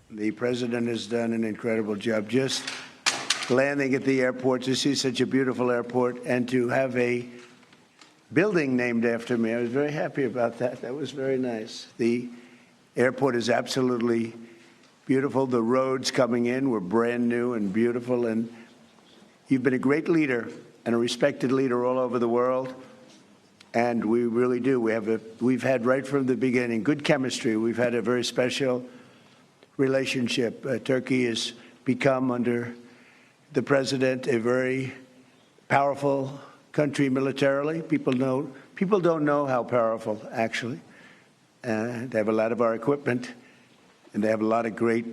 The president has done an incredible job just landing at the airport, to see such a beautiful airport, and to have a building named after me. I was very happy about that. That was very nice. The airport is absolutely beautiful. The roads coming in were brand new and beautiful. And you've been a great leader and a respected leader all over the world. And we really do. We've had right from the beginning good chemistry. We've had a very special relationship. Turkey has become, under the president, a very powerful country militarily. People don't know how powerful, actually. They have a lot of our equipment, and they have a lot of great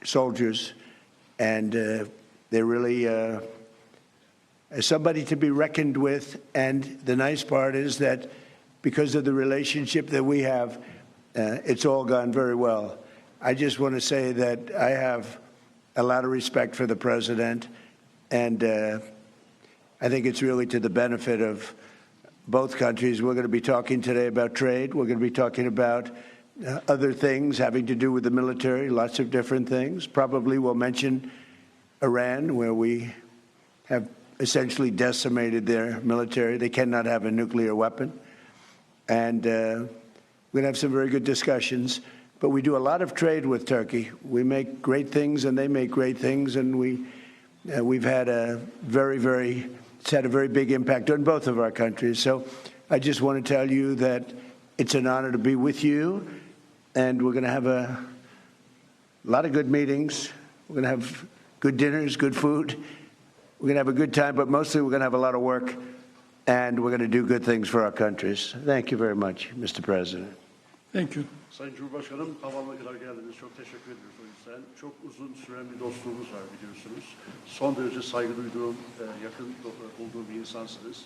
soldiers, and they're really somebody to be reckoned with. And the nice part is that because of the relationship that we have, it's all gone very well. I just want to say that I have a lot of respect for the president, and I think it's really to the benefit of both countries. We're going to be talking today about trade. We're going to be talking about other things having to do with the military, lots of different things. Probably we'll mention Iran, where we have essentially decimated their military. They cannot have a nuclear weapon. And we're going to have some very good discussions. But we do a lot of trade with Turkey. We make great things, and they make great things. And we've had it's had a very big impact on both of our countries. So I just want to tell you that it's an honor to be with you. And we're going to have a lot of good meetings. We're going to have good dinners, good food. We're going to have a good time, but mostly we're going to have a lot of work, and we're going to do good things for our countries. Thank you very much, Mr. President. Thank you. Sayın Cumhurbaşkanım, havaalanına geldiniz. Çok teşekkür ederiz o yüzden. Çok uzun süren bir dostluğumuz var, biliyorsunuz. Son derece saygı duyduğum, yakın bulduğum bir insansınız.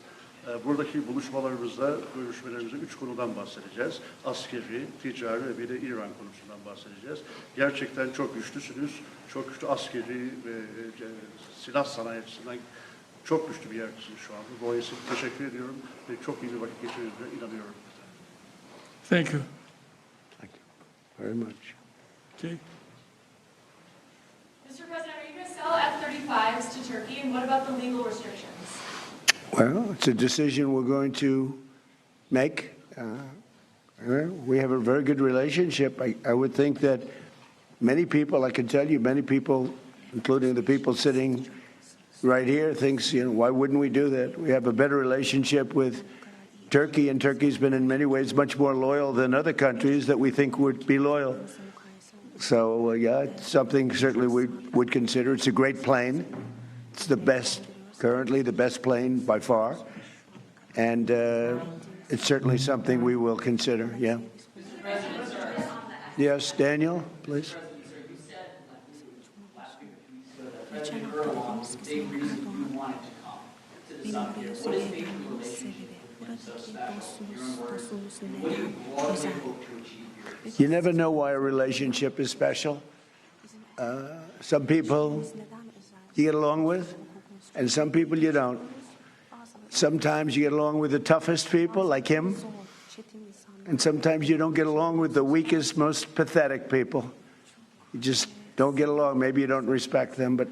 Buradaki buluşmalarımızda, görüşmelerimizde 3 konudan bahsedeceğiz. Askeri, ticari ve bir de İran konusundan bahsedeceğiz. Gerçekten çok güçlüsünüz. Çok güçlü askeri ve silah sanayi açısından çok güçlü bir yerdesiniz şu anda. Dolayısıyla teşekkür ediyorum ve çok iyi bir vakit geçirdiğinize inanıyorum. Thank you. Thank you very much. Okay. Mr. President, are you going to sell F-35s to Turkey, and what about the legal restrictions? Well, it's a decision we're going to make. We have a very good relationship. I would think that many people, I can tell you, many people, including the people sitting right here, thinks, why wouldn't we do that? We have a better relationship with Turkey, and Turkey's been in many ways much more loyal than other countries that we think would be loyal. So, yeah, it's something certainly we would consider. It's a great plane. It's the best, currently the best plane by far. And it's certainly something we will consider, yeah. Yes, Daniel, please. You never know why a relationship is special. Some people you get along with, and some people you don't. Sometimes you get along with the toughest people, like him, and sometimes you don't get along with the weakest, most pathetic people. You just don't get along. Maybe you don't respect them, but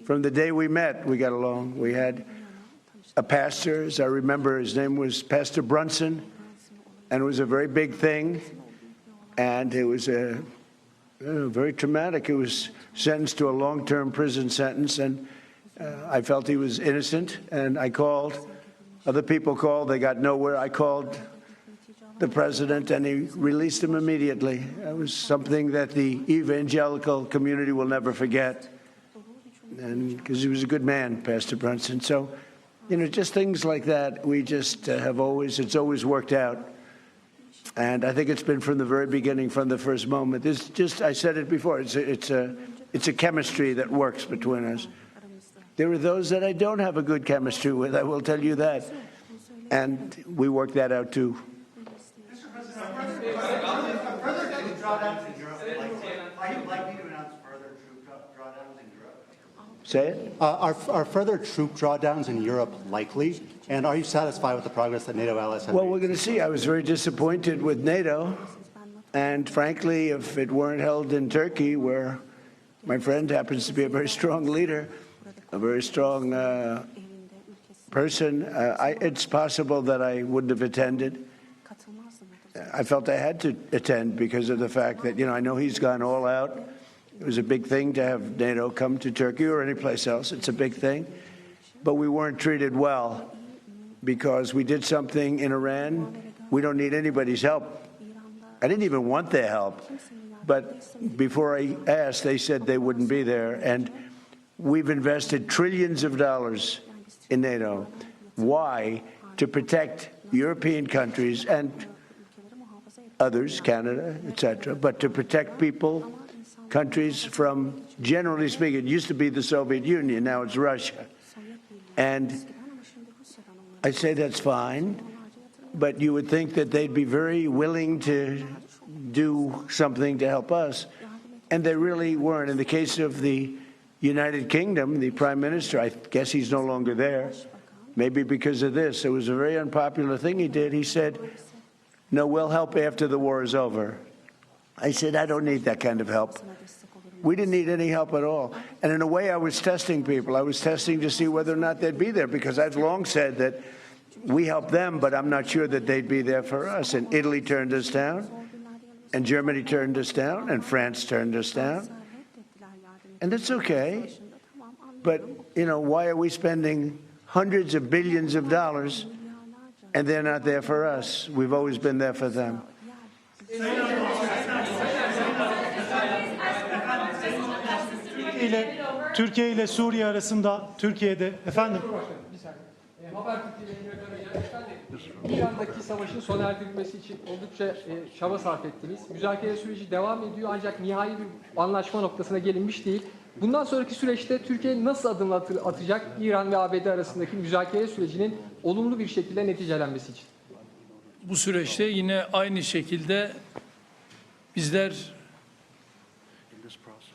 from the day we met, we got along. We had a pastor, as I remember, his name was Pastor Brunson, and it was a very big thing, and it was very traumatic. He was sentenced to a long-term prison sentence, and I felt he was innocent, and I called. Other people called. They got nowhere. I called the president, and he released him immediately. It was something that the evangelical community will never forget, and because he was a good man, Pastor Brunson. So, just things like that. We just it's always worked out. And I think it's been from the very beginning, from the first moment. I said it before, it's a chemistry that works between us. There are those that I don't have a good chemistry with, I will tell you that. And we work that out too. Mr. President, further troop drawdowns in Europe, are you likely to announce further troop drawdowns in Europe? Say it? Are further troop drawdowns in Europe likely? And are you satisfied with the progress that NATO allies have made? Well, we're going to see. I was very disappointed with NATO, And frankly, if it weren't held in Turkey, where my friend happens to be a very strong leader, a very strong person, it's possible that I wouldn't have attended. I felt I had to attend because of the fact that, I know he's gone all out. It was a big thing to have NATO come to Turkey or any place else. It's a big thing. But we weren't treated well because we did something in Iran. We don't need anybody's help. I didn't even want their help. But before I asked, they said they wouldn't be there. And we've invested trillions of dollars in NATO. Why? To protect European countries and others, Canada, etc., but to protect people, countries from, generally speaking, it used to be the Soviet Union, now it's Russia. And I say that's fine, but you would think that they'd be very willing to do something to help us, and they really weren't. In the case of the United Kingdom, the Prime Minister, I guess he's no longer there, maybe because of this. It was a very unpopular thing he did. He said, no, we'll help after the war is over. I said, I don't need that kind of help. We didn't need any help at all. And in a way, I was testing people. I was testing to see whether or not they'd be there, because I've long said that we helped them, but I'm not sure that they'd be there for us. And Italy turned us down, and Germany turned us down, and France turned us down. And that's okay. But, why are we spending hundreds of billions of dollars and they're not there for us? We've always been there for them. Türkiye ile Suriye arasında Türkiye'de efendim İran'daki savaşın sona erdirilmesi için oldukça çaba sarf ettiniz. Müzakere süreci devam ediyor ancak nihai bir anlaşma noktasına gelinmiş değil. Bundan sonraki süreçte Türkiye nasıl adımlar atacak İran ve ABD arasındaki müzakere sürecinin olumlu bir şekilde neticelenmesi için? Bu süreçte yine aynı şekilde bizler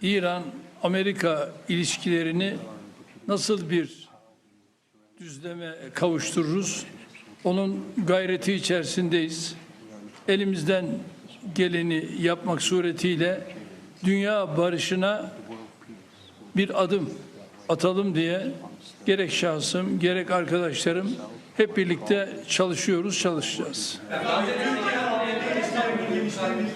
İran-Amerika ilişkilerini nasıl bir düzleme kavuştururuz? Onun gayreti içerisindeyiz. Elimizden geleni yapmak suretiyle dünya barışına bir adım atalım diye gerek şahsım, gerek arkadaşlarım hep birlikte çalışacağız.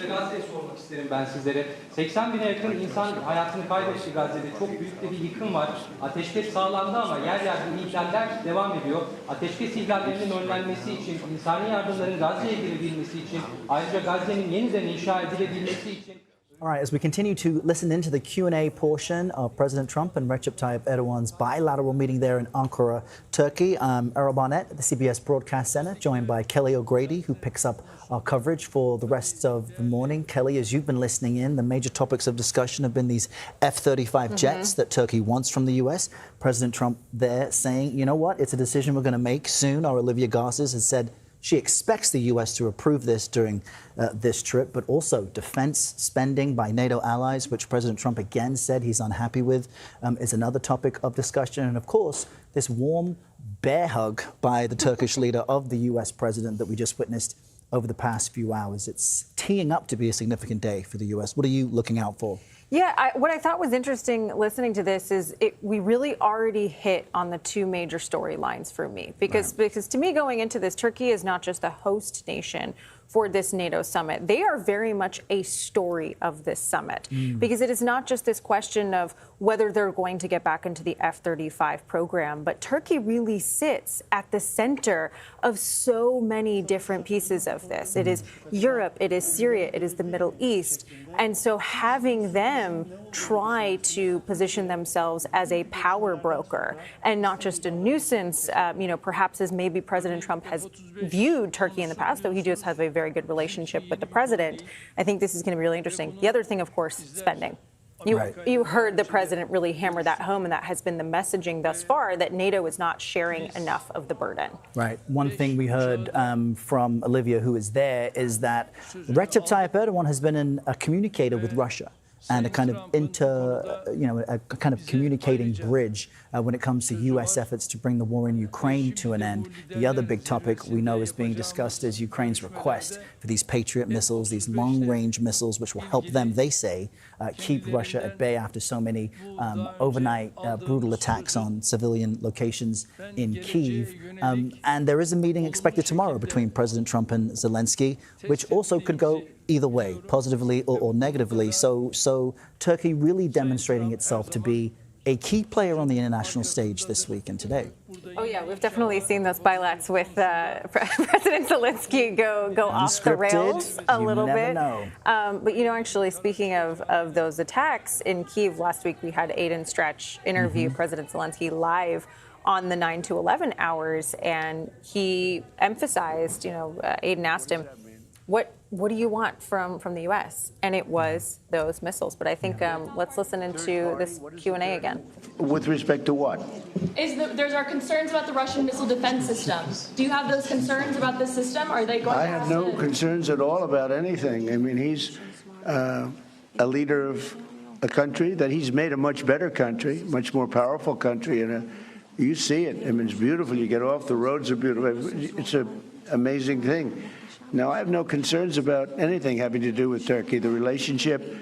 Gazze'ye sormak isterim ben sizlere. 80 bine yakın insan hayatını kaybetti Gazze'de. Çok büyük bir yıkım var. Ateşkes sağlandı ama yer yerde ihlaller devam ediyor. Ateşkes ihlallerinin önlenmesi için, insani yardımların Gazze'ye girebilmesi için, ayrıca Gazze'nin yeniden inşa edilebilmesi için. All right, as we continue to listen into the Q&A portion of President Trump and Recep Tayyip Erdogan's bilateral meeting there in Ankara, Turkey, Errol Barnett at the CBS Broadcast Center, joined by Kelly O'Grady, who picks up our coverage for the rest of the morning. Kelly, as you've been listening in, the major topics of discussion have been these F-35 jets that Turkey wants from the U.S. President Trump there saying, you know what, it's a decision we're going to make soon. Our Olivia Garces has said she expects the U.S. to approve this during this trip, but also defense spending by NATO allies, which President Trump again said he's unhappy with, is another topic of discussion. And of course, this warm bear hug by the Turkish leader of the U.S. president that we just witnessed over the past few hours. It's teeing up to be a significant day for the U.S. What are you looking out for? Yeah, what I thought was interesting listening to this is we really already hit on the two major storylines for me. Because to me, going into this, Turkey is not just the host nation for this NATO summit. They are very much a story of this summit, because it is not just this question of whether they're going to get back into the F-35 program, but Turkey really sits at the center of so many different pieces of this. It is Europe, it is Syria, it is the Middle East. And so having them try to position themselves as a power broker and not just a nuisance, perhaps as maybe President Trump has viewed Turkey in the past, though he just has a very good relationship with the president. I think this is going to be really interesting. The other thing, of course, spending. You heard the president really hammer that home, and that has been the messaging thus far, that NATO is not sharing enough of the burden. Right. One thing we heard from Olivia, who is there, is that Recep Tayyip Erdogan has been a communicator with Russia. and a kind of a kind of communicating bridge when it comes to U.S. efforts to bring the war in Ukraine to an end. The other big topic we know is being discussed is Ukraine's request for these Patriot missiles, these long-range missiles, which will help them, they say, keep Russia at bay after so many overnight brutal attacks on civilian locations in Kyiv. And there is a meeting expected tomorrow between President Trump and Zelensky, which also could go either way, positively or negatively. So Turkey really demonstrating itself to be a key player on the international stage this week and today. Oh yeah, we've definitely seen those bilats with President Zelensky go off the rails a little bit. But actually, speaking of those attacks in Kyiv last week, we had Aiden Stretch interview President Zelensky live on the 9 to 11 hours, and he emphasized, Aiden asked him, what do you want from the U.S.? And it was those missiles. But I think let's listen into this Q&A again. With respect to what? There's our concerns about the Russian missile defense system. Do you have those concerns about this system? Are they going I have no concerns at all about anything. I mean, he's a leader of a country that he's made a much better country, much more powerful country. And you see it. I mean, it's beautiful. You get off, the roads are beautiful. It's an amazing thing. Now, I have no concerns about anything having to do with Turkey. The relationship,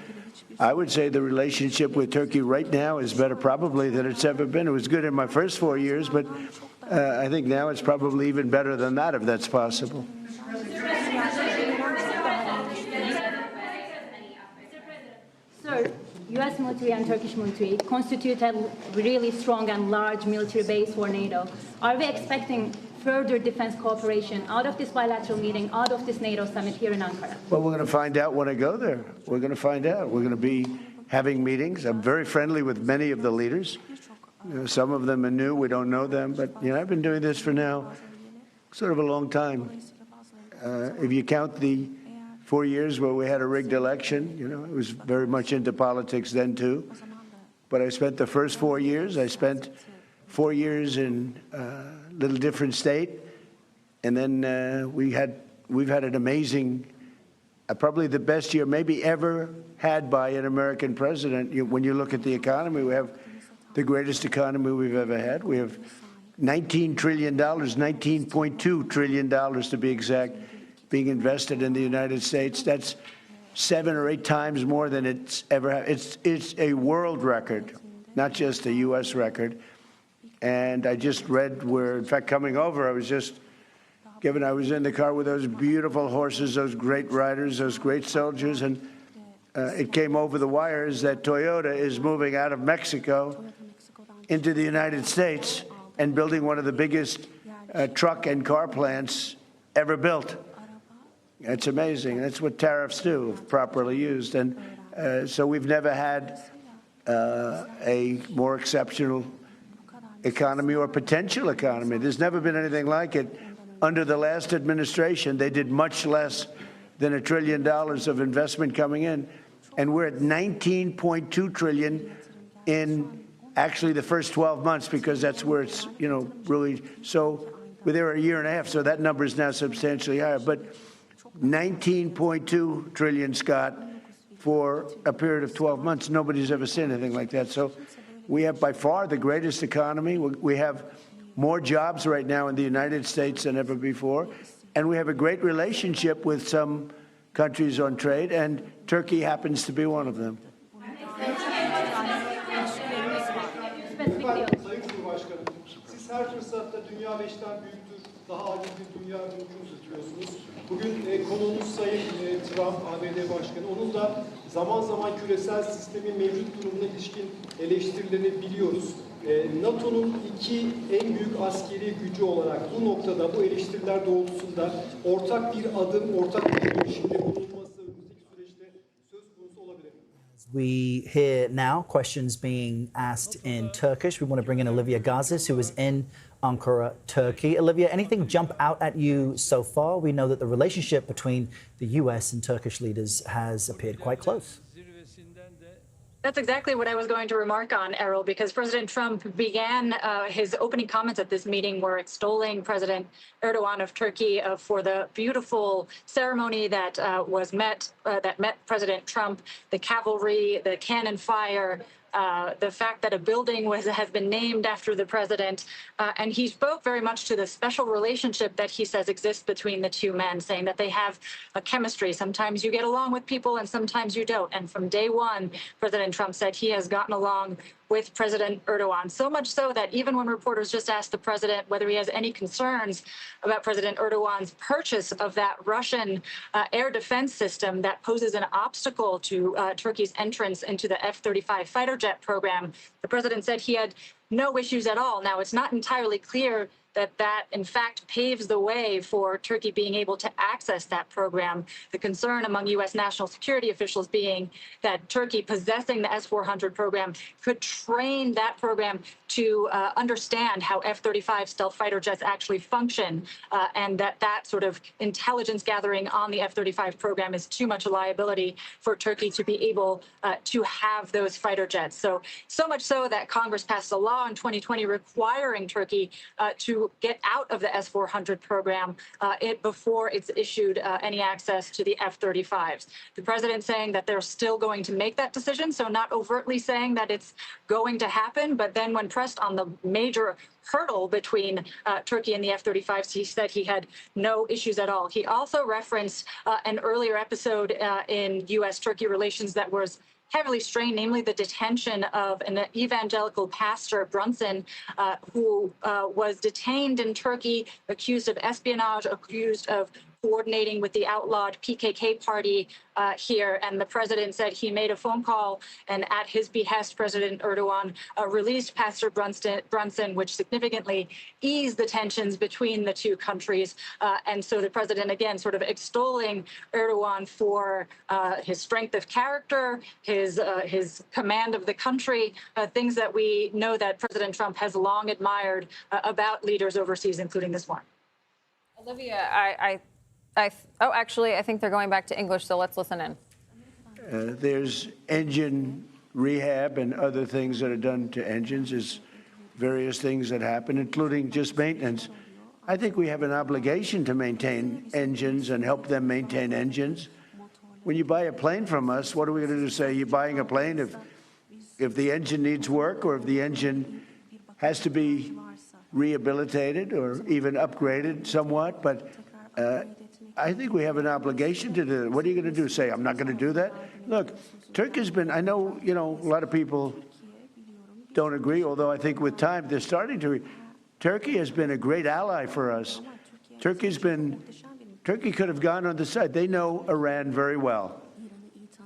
I would say the relationship with Turkey right now is better probably than it's ever been. It was good in my first 4 years, but I think now it's probably even better than that, if that's possible. Sir, U.S. military and Turkish military constitute a really strong and large military base for NATO. Are we expecting further defense cooperation out of this bilateral meeting, out of this NATO summit here in Ankara? Well, we're going to find out when I go there. We're going to find out. We're going to be having meetings. I'm very friendly with many of the leaders. Some of them are new. We don't know them. But, I've been doing this for now sort of a long time. If you count the 4 years where we had a rigged election, it was very much into politics then, too. But I spent the first 4 years. I spent 4 years in a little different state. And then we've had an amazing, probably the best year maybe ever had by an American president. When you look at the economy, we have the greatest economy we've ever had. We have $19 trillion, $19.2 trillion to be exact, being invested in the United States. That's 7 or 8 times more than it's ever had. It's a world record, not just a U.S. record. And I just read where, in fact, coming over, I was in the car with those beautiful horses, those great riders, those great soldiers, and it came over the wires that Toyota is moving out of Mexico into the United States and building one of the biggest truck and car plants ever built. It's amazing. That's what tariffs do, if properly used. And so we've never had a more exceptional economy or potential economy. There's never been anything like it. Under the last administration, they did much less than $1 trillion of investment coming in. And we're at $19.2 trillion in actually the first 12 months, because that's where it's, really, so we're there a year and a half, so that number is now substantially higher. But 19.2 trillion, Scott, for a period of 12 months. Nobody's ever seen anything like that. So we have by far the greatest economy. We have more jobs right now in the United States than ever before. And we have a great relationship with some countries on trade, and Turkey happens to be one of them. Sayın Cumhurbaşkanım, siz her fırsatta dünya 5'ten büyüktür, daha adil bir dünya mümkün tutuyorsunuz. Bugün konuğumuz Sayın Trump, ABD Başkanı, onun da zaman zaman küresel sistemin mevcut durumuna ilişkin eleştirilerini biliyoruz. NATO'nun 2 en büyük askeri gücü olarak bu noktada, bu eleştiriler doğrultusunda ortak bir adım, ortak bir girişimde bulunması önümüzdeki süreçte söz konusu olabilir. We hear now questions being asked in Turkish. We want to bring in Olivia Gazis, who is in Ankara, Turkey. Olivia, anything jump out at you so far? We know that the relationship between the U.S. and Turkish leaders has appeared quite close. That's exactly what I was going to remark on, Errol, because President Trump began his opening comments at this meeting were extolling President Erdogan of Turkey for the beautiful ceremony that met President Trump, the cavalry, the cannon fire, the fact that a building has been named after the president, and he spoke very much to the special relationship that he says exists between the two men, saying that they have a chemistry. Sometimes you get along with people and sometimes you don't. And from day one, President Trump said he has gotten along with President Erdogan, so much so that even when reporters just asked the president whether he has any concerns about President Erdogan's purchase of that Russian air defense system that poses an obstacle to Turkey's entrance into the F-35 fighter jet program, the president said he had no issues at all. Now, it's not entirely clear that in fact paves the way for Turkey being able to access that program. The concern among U.S. national security officials being that Turkey possessing the S-400 program could train that program to understand how F-35 stealth fighter jets actually function, and that sort of intelligence gathering on the F-35 program is too much a liability for Turkey to be able to have those fighter jets. So much so that Congress passed a law in 2020 requiring Turkey to get out of the S-400 program before it's issued any access to the F-35s. The president saying that they're still going to make that decision, so not overtly saying that it's going to happen, but then when pressed on the major hurdle between Turkey and the F-35s, he said he had no issues at all. He also referenced an earlier episode in U.S.-Turkey relations that was heavily strained, namely the detention of an evangelical pastor, Brunson, who was detained in Turkey, accused of espionage, accused of coordinating with the outlawed PKK party here. And the president said he made a phone call, and at his behest, President Erdogan released Pastor Brunson, which significantly eased the tensions between the two countries. And so the president, again, sort of extolling Erdogan for his strength of character, his command of the country, things that we know that President Trump has long admired about leaders overseas, including this one. Olivia, actually, I think they're going back to English, so let's listen in. There's engine rehab and other things that are done to engines. There's various things that happen, including just maintenance. I think we have an obligation to maintain engines and help them maintain engines. When you buy a plane from us, what are we going to do? Say you're buying a plane if the engine needs work or if the engine has to be rehabilitated or even upgraded somewhat, but I think we have an obligation to do that. What are you going to do? Say, I'm not going to do that? Look, Turkey's been, I know, a lot of people don't agree, although I think with time they're starting to. Turkey has been a great ally for us. Turkey could have gone on the side. They know Iran very well,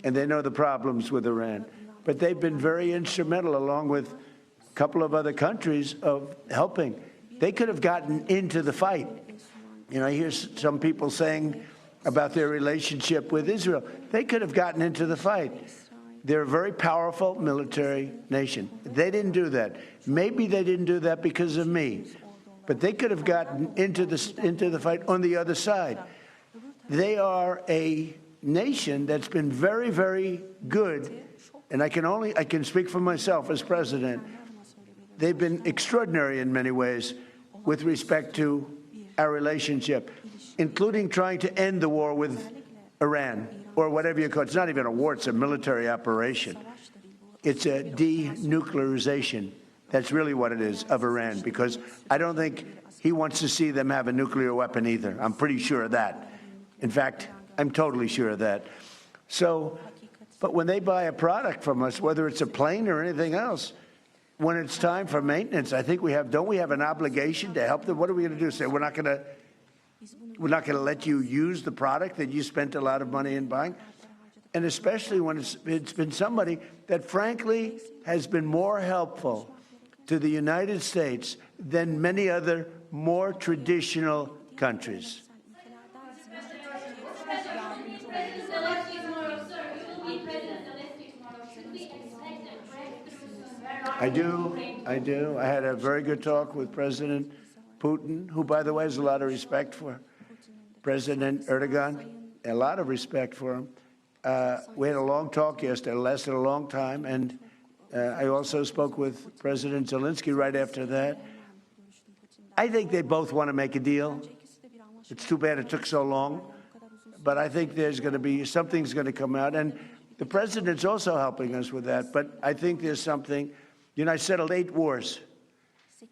and they know the problems with Iran. But they've been very instrumental, along with a couple of other countries, of helping. They could have gotten into the fight. I hear some people saying about their relationship with Israel. They could have gotten into the fight. They're a very powerful military nation. They didn't do that. Maybe they didn't do that because of me, but they could have gotten into the fight on the other side. They are a nation that's been very, very good, and I can speak for myself as president. They've been extraordinary in many ways with respect to our relationship, including trying to end the war with Iran, or whatever you call it. It's not even a war, it's a military operation. It's a denuclearization. That's really what it is, of Iran, because I don't think he wants to see them have a nuclear weapon either. I'm pretty sure of that. In fact, I'm totally sure of that. But when they buy a product from us, whether it's a plane or anything else, when it's time for maintenance, I think don't we have an obligation to help them? What are we going to do? Say we're not going to let you use the product that you spent a lot of money in buying? And especially when it's been somebody that frankly has been more helpful to the United States than many other more traditional countries. I do. I had a very good talk with President Putin, who, by the way, has a lot of respect for President Erdogan, a lot of respect for him. We had a long talk yesterday. It lasted a long time. And I also spoke with President Zelensky right after that. I think they both want to make a deal. It's too bad it took so long. But I think there's going to be something's going to come out. And the president's also helping us with that. But I think there's something. You know, I settled 8 wars.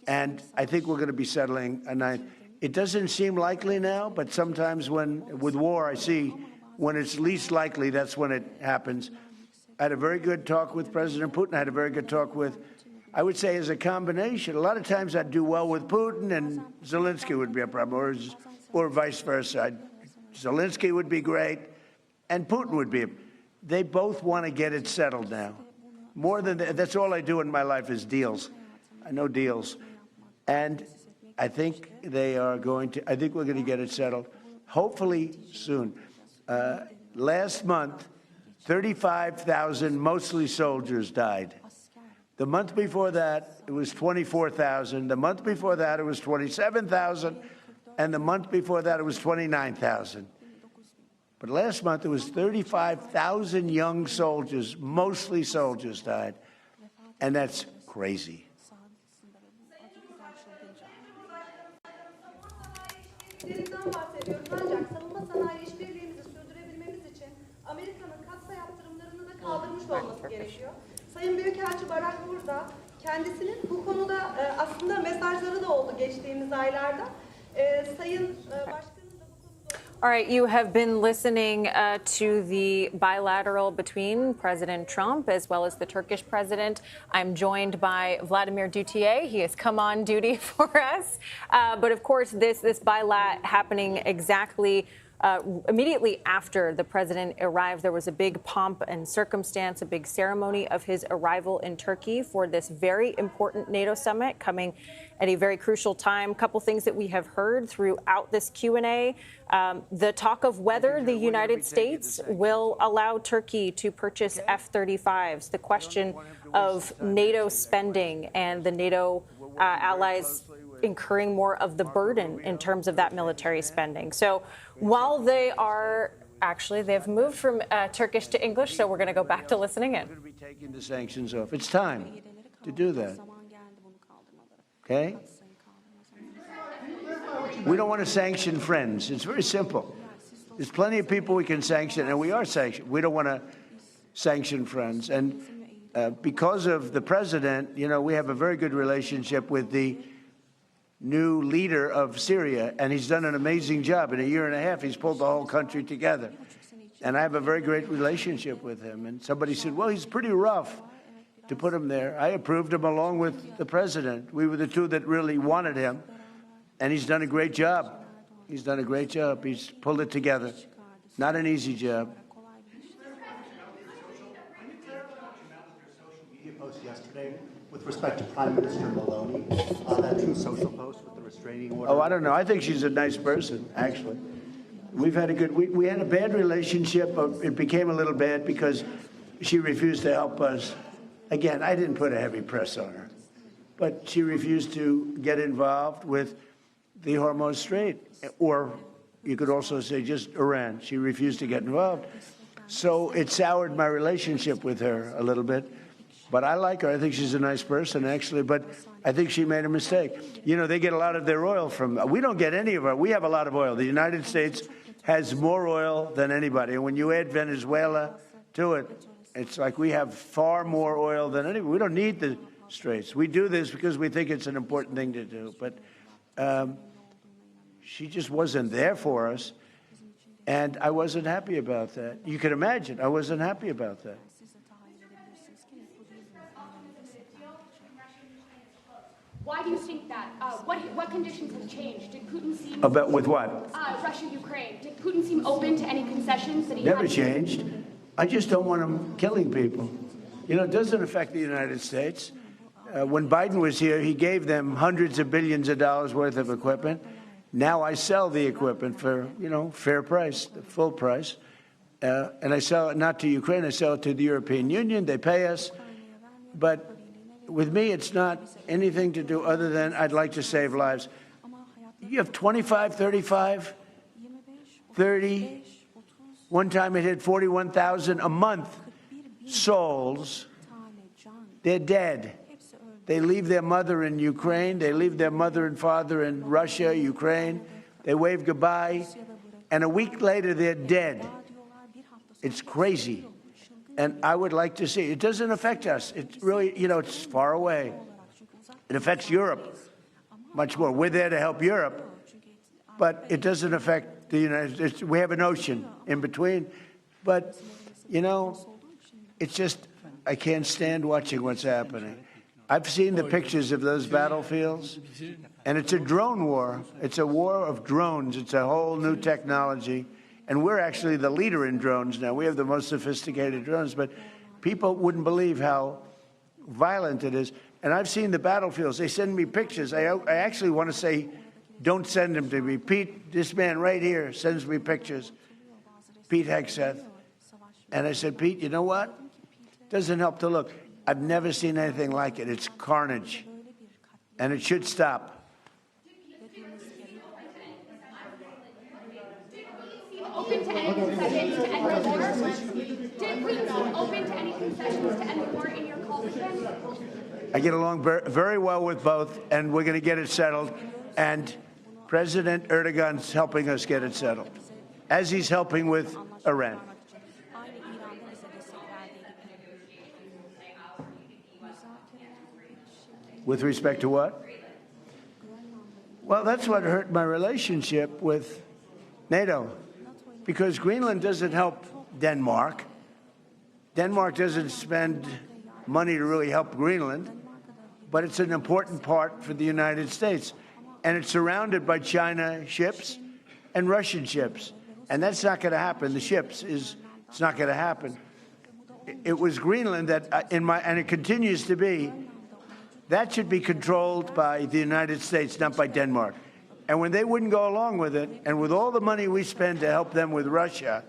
And I think we're going to be settling a 9th. It doesn't seem likely now, but sometimes with war, I see when it's least likely, that's when it happens. I had a very good talk with President Putin. I had a very good talk with, I would say, as a combination. A lot of times I'd do well with Putin and Zelensky would be a problem, or vice versa. Zelensky would be great and Putin would be. They both want to get it settled now. More than that, that's all I do in my life is deals. I know deals. And I think they are going to, I think we're going to get it settled, hopefully soon. Last month, 35,000, mostly soldiers, died. The month before that, it was 24,000. The month before that, it was 27,000. And the month before that, it was 29,000. But last month, it was 35,000 young soldiers, mostly soldiers, died. And that's crazy. Bahsediyoruz ancak savunma sanayi işbirliğimizi sürdürebilmemiz için Amerika'nın katsa yaptırımlarını da kaldırmış olması gerekiyor. Sayın Büyükelçi Barak burada kendisinin bu konuda aslında mesajları da oldu geçtiğimiz aylarda. Sayın Başkanım. All right, you have been listening to the bilateral between President Trump as well as the Turkish president. I'm joined by Vladimir Duthier. He has come on duty for us. But of course, this bilat happening exactly immediately after the president arrived. There was a big pomp and circumstance, a big ceremony of his arrival in Turkey for this very important NATO summit coming at a very crucial time. A couple things that we have heard throughout this Q&A. The talk of whether the United States will allow Turkey to purchase F-35s, the question of NATO spending and the NATO allies incurring more of the burden in terms of that military spending. So while they are, actually, they've moved from Turkish to English, so we're going to go back to listening in. We're going to be taking the sanctions off. It's time to do that. Okay? We don't want to sanction friends. It's very simple. There's plenty of people we can sanction, and we are sanctioned. We don't want to sanction friends. And because of the president, you know, we have a very good relationship with the new leader of Syria, and he's done an amazing job. In a year and a half, he's pulled the whole country together. And I have a very great relationship with him. And somebody said, well, he's pretty rough to put him there. I approved him along with the president. We were the two that really wanted him. And he's done a great job. He's done a great job. He's pulled it together. Not an easy job. Post yesterday with respect to Prime Minister Maloney, that true social post with the restraining order. Oh, I don't know. I think she's a nice person, actually. We've had a good, we had a bad relationship. It became a little bad because she refused to help us. Again, I didn't put a heavy press on her, but she refused to get involved with the Hormuz Strait, or you could also say just Iran. She refused to get involved. So it soured my relationship with her a little bit. But I like her. I think she's a nice person, actually. But I think she made a mistake. You know, they get a lot of their oil from, we don't get any of our, we have a lot of oil. The United States has more oil than anybody. And when you add Venezuela to it, it's like we have far more oil than anybody. We don't need the straits. We do this because we think it's an important thing to do. But she just wasn't there for us. And I wasn't happy about that. You can imagine, I wasn't happy about that. Why do you think that? What conditions have changed? Did Putin seem... About with what? Russia-Ukraine. Did Putin seem open to any concessions that he Never had? changed. I just don't want him killing people. You know, it doesn't affect the United States. When Biden was here, he gave them hundreds of billions of dollars worth of equipment. Now I sell the equipment for, you know, fair price, the full price. And I sell it not to Ukraine, I sell it to the European Union. They pay us. But with me, it's not anything to do other than I'd like to save lives. You have 25, 35, 30 One time it hit 41,000 a month. Souls, they're dead. They leave their mother in Ukraine. They leave their mother and father in Russia, Ukraine. They wave goodbye. And a week later, they're dead. It's crazy. And I would like to see. It doesn't affect us. It's really, it's far away. It affects Europe much more. We're there to help Europe. But it doesn't affect the United States. We have an ocean in between. But, it's just, I can't stand watching what's happening. I've seen the pictures of those battlefields, and it's a drone war. It's a war of drones. It's a whole new technology. And we're actually the leader in drones now. We have the most sophisticated drones, but people wouldn't believe how violent it is. And I've seen the battlefields. They send me pictures. I actually want to say, don't send them to me. Pete, this man right here sends me pictures. Pete Hegseth. And I said, Pete, you know what? Doesn't help to look. I've never seen anything like it. It's carnage. And it should stop. Open to any concessions to end the war? Did we open to any concessions to end the war in your call to them? I get along very well with both, and we're going to get it settled. And President Erdogan's helping us get it settled, as he's helping with Iran. With respect to what? Well, that's what hurt my relationship with NATO, because Greenland doesn't help Denmark. Denmark doesn't spend money to really help Greenland, but it's an important part for the United States. And it's surrounded by China ships and Russian ships. And that's not going to happen. The ships it's not going to happen. It was Greenland that, and it continues to be, that should be controlled by the United States, not by Denmark. And when they wouldn't go along with it, and with all the money we spend to help them with Russia,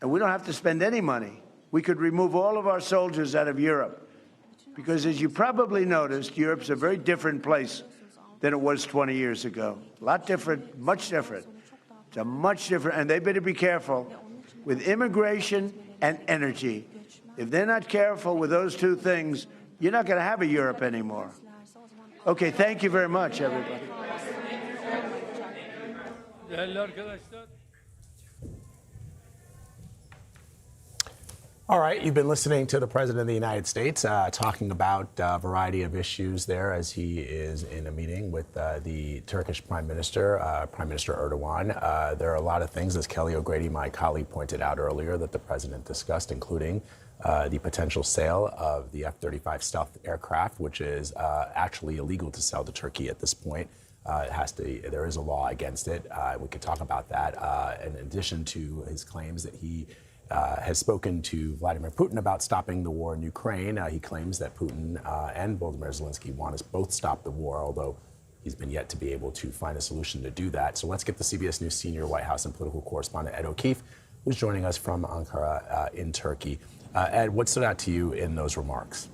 and we don't have to spend any money, we could remove all of our soldiers out of Europe. Because as you probably noticed, Europe's a very different place than it was 20 years ago. A lot different, much different. It's a much different, and they better be careful with immigration and energy. If they're not careful with those two things, you're not going to have a Europe anymore. Okay, thank you very much, everybody. Değerli arkadaşlar. All right, you've been listening to the President of the United States talking about a variety of issues there as he is in a meeting with the Turkish Prime Minister Erdogan. There are a lot of things, as Kelly O'Grady, my colleague, pointed out earlier, that the President discussed, including the potential sale of the F-35 stealth aircraft, which is actually illegal to sell to Turkey at this point. There is a law against it. We could talk about that. In addition to his claims that he has spoken to Vladimir Putin about stopping the war in Ukraine. He claims that Putin and Volodymyr Zelensky want to both stop the war, although he's been yet to be able to find a solution to do that. So let's get the CBS News senior White House and political correspondent Ed O'Keefe, who's joining us from Ankara in Turkey. Ed, what stood out to you in those remarks?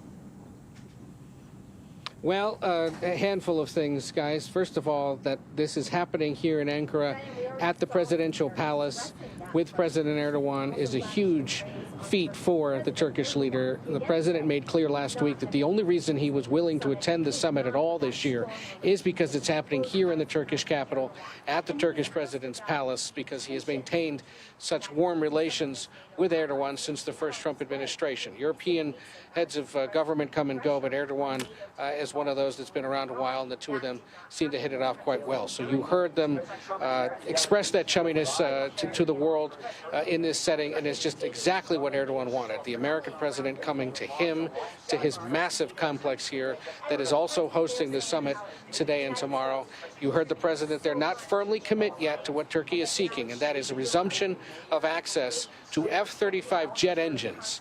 Well, a handful of things, guys. First of all, that this is happening here in Ankara at the presidential palace with President Erdogan is a huge feat for the Turkish leader. The president made clear last week that the only reason he was willing to attend the summit at all this year is because it's happening here in the Turkish capital at the Turkish president's palace, because he has maintained such warm relations with Erdogan since the first Trump administration. European heads of government come and go, but Erdogan is one of those that's been around a while, and the two of them seem to hit it off quite well. So you heard them express that chumminess to the world in this setting, and it's just exactly what Erdogan wanted. The American president coming to him, to his massive complex here that is also hosting the summit today and tomorrow. You heard the president there not firmly commit yet to what Turkey is seeking, and that is a resumption of access to F-35 jet engines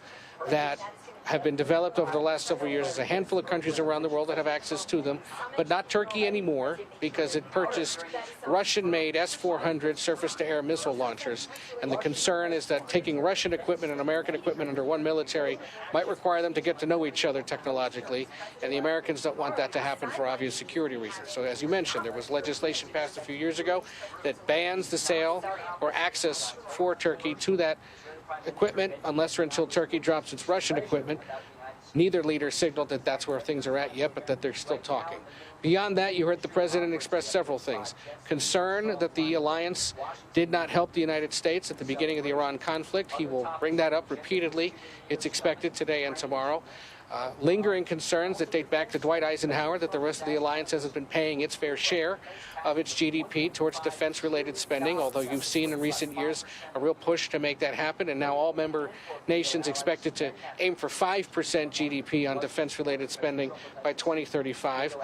that have been developed over the last several years. There's a handful of countries around the world that have access to them, but not Turkey anymore because it purchased Russian-made S-400 surface-to-air missile launchers. And the concern is that taking Russian equipment and American equipment under one military might require them to get to know each other technologically, and the Americans don't want that to happen for obvious security reasons. So as you mentioned, there was legislation passed a few years ago that bans the sale or access for Turkey to that equipment unless or until Turkey drops its Russian equipment. Neither leader signaled that that's where things are at yet, but that they're still talking. Beyond that, you heard the president express several things. Concern that the alliance did not help the United States at the beginning of the Iran conflict. He will bring that up repeatedly. It's expected today and tomorrow. Lingering concerns that date back to Dwight Eisenhower that the rest of the alliance hasn't been paying its fair share of its GDP towards defense-related spending, although you've seen in recent years a real push to make that happen, and now all member nations expected to aim for 5% GDP on defense-related spending by 2035.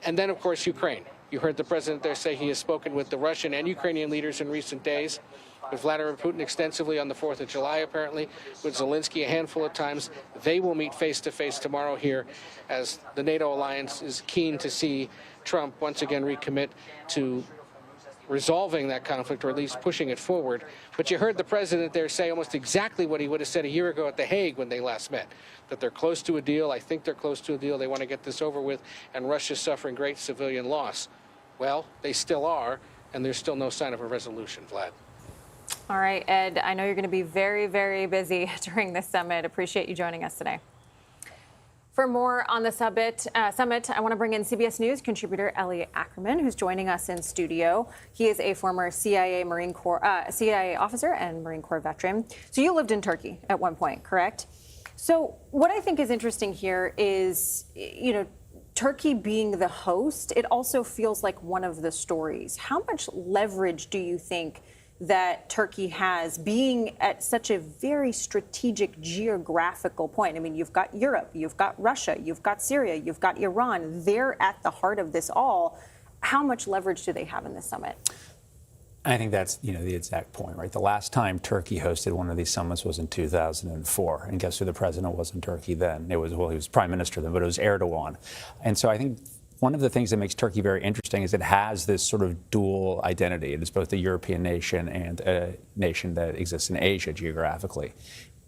And then, of course, Ukraine. You heard the president there say he has spoken with the Russian and Ukrainian leaders in recent days, with Vladimir Putin extensively on the 4th of July, apparently, with Zelensky a handful of times. They will meet face-to-face tomorrow here as the NATO alliance is keen to see Trump once again recommit to resolving that conflict, or at least pushing it forward. But you heard the president there say almost exactly what he would have said a year ago at The Hague when they last met, that they're close to a deal. I think they're close to a deal. They want to get this over with, and Russia's suffering great civilian loss. Well, they still are, and there's still no sign of a resolution, Vlad. All right, Ed, I know you're going to be very, very busy during this summit. Appreciate you joining us today. For more on the summit, I want to bring in CBS News contributor Elliot Ackerman, who's joining us in studio. He is a former CIA officer and Marine Corps veteran. So you lived in Turkey at one point, correct? So what I think is interesting here is, Turkey being the host, it also feels like one of the stories. How much leverage do you think that Turkey has, being at such a very strategic geographical point? I mean, you've got Europe, you've got Russia, you've got Syria, you've got Iran. They're at the heart of this all. How much leverage do they have in this summit? I think that's, the exact point, right? The last time Turkey hosted one of these summits was in 2004. And guess who the president was in Turkey then? He was prime minister then, but it was Erdogan. And so I think one of the things that makes Turkey very interesting is it has this sort of dual identity. It is both a European nation and a nation that exists in Asia geographically.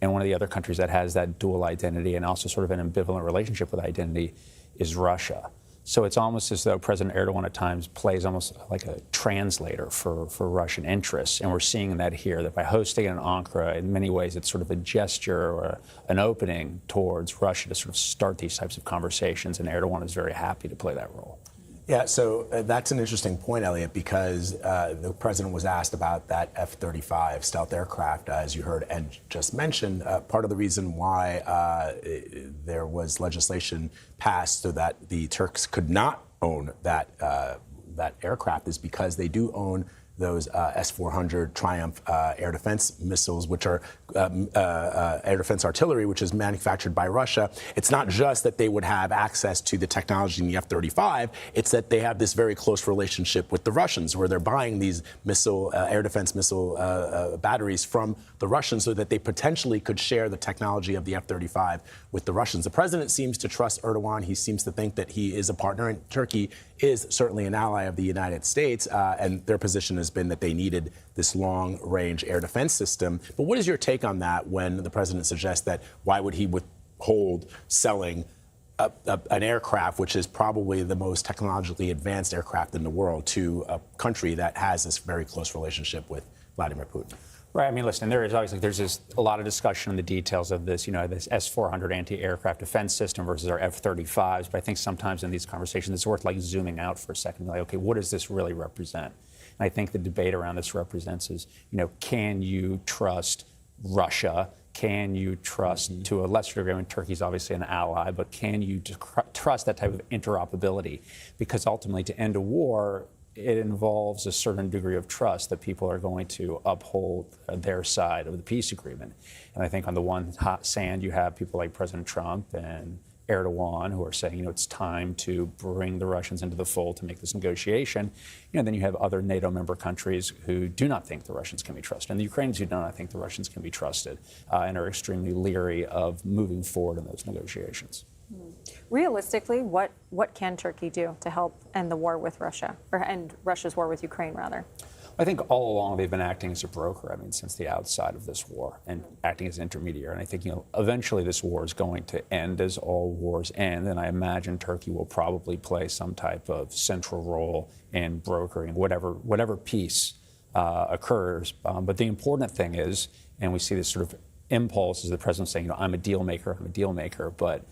And one of the other countries that has that dual identity and also sort of an ambivalent relationship with identity is Russia. So it's almost as though President Erdogan at times plays almost like a translator for Russian interests. And we're seeing that here, that by hosting it in Ankara, in many ways, it's sort of a gesture or an opening towards Russia to sort of start these types of conversations. And Erdogan is very happy to play that role. Yeah, so that's an interesting point, Elliot, because the president was asked about that F-35 stealth aircraft, as you heard Ed just mentioned. Part of the reason why there was legislation passed so that the Turks could not own that aircraft is because they do own those S-400 Triumph air defense missiles, which are air defense artillery, which is manufactured by Russia. It's not just that they would have access to the technology in the F-35, it's that they have this very close relationship with the Russians, where they're buying these air defense missile batteries from the Russians so that they potentially could share the technology of the F-35 with the Russians. The president seems to trust Erdogan. He seems to think that he is a partner, and Turkey is certainly an ally of the United States, and their position has been that they needed this long-range air defense system. But what is your take on that when the president suggests that why would he withhold selling an aircraft, which is probably the most technologically advanced aircraft in the world, to a country that has this very close relationship with Vladimir Putin? Right. I mean, listen, there's just a lot of discussion on the details of this, this S-400 anti-aircraft defense system versus our F-35s. But I think sometimes in these conversations, it's worth zooming out for a second. Okay, what does this really represent? And I think the debate around this represents is, can you trust Russia? Can you trust, to a lesser degree, I mean, Turkey's obviously an ally, but can you trust that type of interoperability? Because ultimately, to end a war, it involves a certain degree of trust that people are going to uphold their side of the peace agreement. And I think on the one hand, you have people like President Trump and Erdogan, who are saying, it's time to bring the Russians into the fold to make this negotiation. Then you have other NATO member countries who do not think the Russians can be trusted, and the Ukrainians who do not think the Russians can be trusted, and are extremely leery of moving forward in those negotiations. Realistically, what can Turkey do to help end the war with Russia, or end Russia's war with Ukraine, rather? I think all along they've been acting as a broker, since the outside of this war, and acting as an intermediary. And I think, eventually this war is going to end as all wars end, and I imagine Turkey will probably play some type of central role in brokering whatever peace occurs. But the important thing is, and we see this sort of impulse, is the president saying, I'm a deal maker, but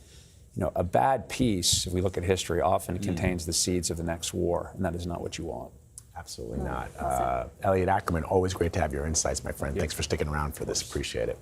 a bad peace, if we look at history, often contains the seeds of the next war, and that is not what you want. Absolutely not. Elliot Ackerman, always great to have your insights, my friend. Thanks for sticking around for this. Appreciate it.